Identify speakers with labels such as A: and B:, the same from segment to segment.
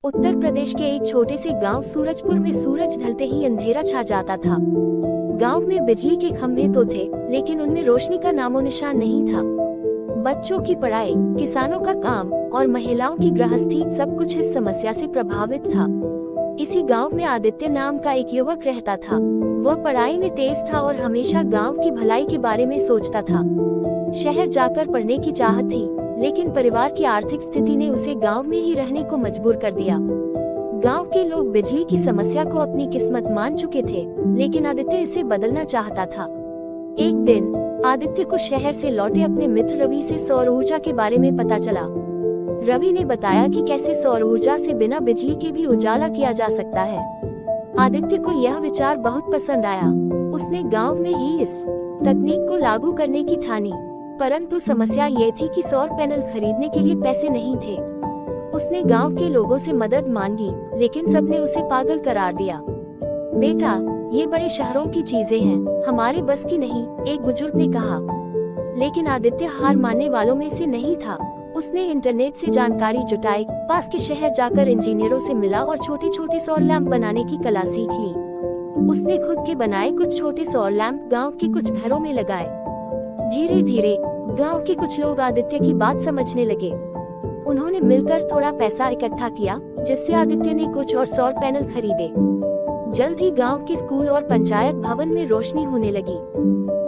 A: उत्तर प्रदेश के एक छोटे से गांव सूरजपुर में सूरज ढलते ही अंधेरा छा जाता था। गांव में बिजली के खंभे तो थे, लेकिन उनमें रोशनी का नामो निशान नहीं था। बच्चों की पढ़ाई, किसानों का काम और महिलाओं की गृहस्थी सब कुछ इस समस्या से प्रभावित था। इसी गांव में आदित्य नाम का एक युवक रहता था। वह पढ़ाई में तेज था और हमेशा गांव की भलाई के बारे में सोचता था। शहर जाकर पढ़ने की चाहत थी, लेकिन परिवार की आर्थिक स्थिति ने उसे गांव में ही रहने को मजबूर कर दिया। गांव के लोग बिजली की समस्या को अपनी किस्मत मान चुके थे, लेकिन आदित्य इसे बदलना चाहता था। एक दिन आदित्य को शहर से लौटे अपने मित्र रवि से सौर ऊर्जा के बारे में पता चला। रवि ने बताया कि कैसे सौर ऊर्जा से बिना बिजली के भी उजाला किया जा सकता है। आदित्य को यह विचार बहुत पसंद आया। उसने गांव में ही इस तकनीक को लागू करने की ठानी, परंतु समस्या ये थी कि सौर पैनल खरीदने के लिए पैसे नहीं थे। उसने गांव के लोगों से मदद मांगी, लेकिन सबने उसे पागल करार दिया। बेटा, ये बड़े शहरों की चीजें हैं, हमारे बस की नहीं, एक बुजुर्ग ने कहा। लेकिन आदित्य हार मानने वालों में से नहीं था। उसने इंटरनेट से जानकारी जुटाई, पास के शहर जाकर इंजीनियरों से मिला और छोटे छोटे सौर लैंप बनाने की कला सीख ली। उसने खुद के बनाए कुछ छोटे सौर लैंप गांव के कुछ घरों में लगाए। धीरे धीरे गांव के कुछ लोग आदित्य की बात समझने लगे। उन्होंने मिलकर थोड़ा पैसा इकट्ठा किया, जिससे आदित्य ने कुछ और सौर पैनल खरीदे। जल्द ही गांव के स्कूल और पंचायत भवन में रोशनी होने लगी।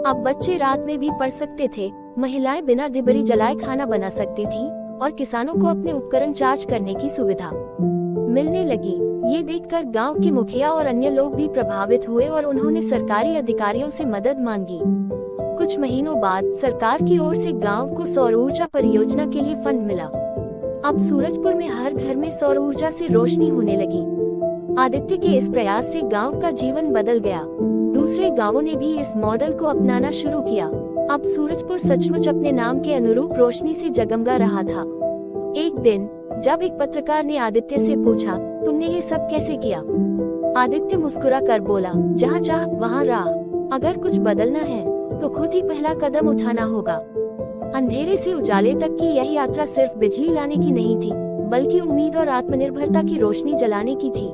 A: अब बच्चे रात में भी पढ़ सकते थे, महिलाएं बिना डिबरी जलाए खाना बना सकती थी और किसानों को अपने उपकरण चार्ज करने की सुविधा मिलने लगी। ये देखकर गांव के मुखिया और अन्य लोग भी प्रभावित हुए और उन्होंने सरकारी अधिकारियों से मदद मांगी। कुछ महीनों बाद सरकार की ओर से गांव को सौर ऊर्जा परियोजना के लिए फंड मिला। अब सूरजपुर में हर घर में सौर ऊर्जा से रोशनी होने लगी। आदित्य के इस प्रयास से गांव का जीवन बदल गया। दूसरे गांवों ने भी इस मॉडल को अपनाना शुरू किया। अब सूरजपुर सचमुच अपने नाम के अनुरूप रोशनी से जगमगा रहा था। एक दिन जब एक पत्रकार ने आदित्य से पूछा, तुमने ये सब कैसे किया? आदित्य मुस्कुरा कर बोला, जहाँ चाह वहाँ राह। अगर कुछ बदलना है तो खुद ही पहला कदम उठाना होगा। अंधेरे से उजाले तक की यह यात्रा सिर्फ बिजली लाने की नहीं थी, बल्कि उम्मीद और आत्मनिर्भरता की रोशनी जलाने की थी।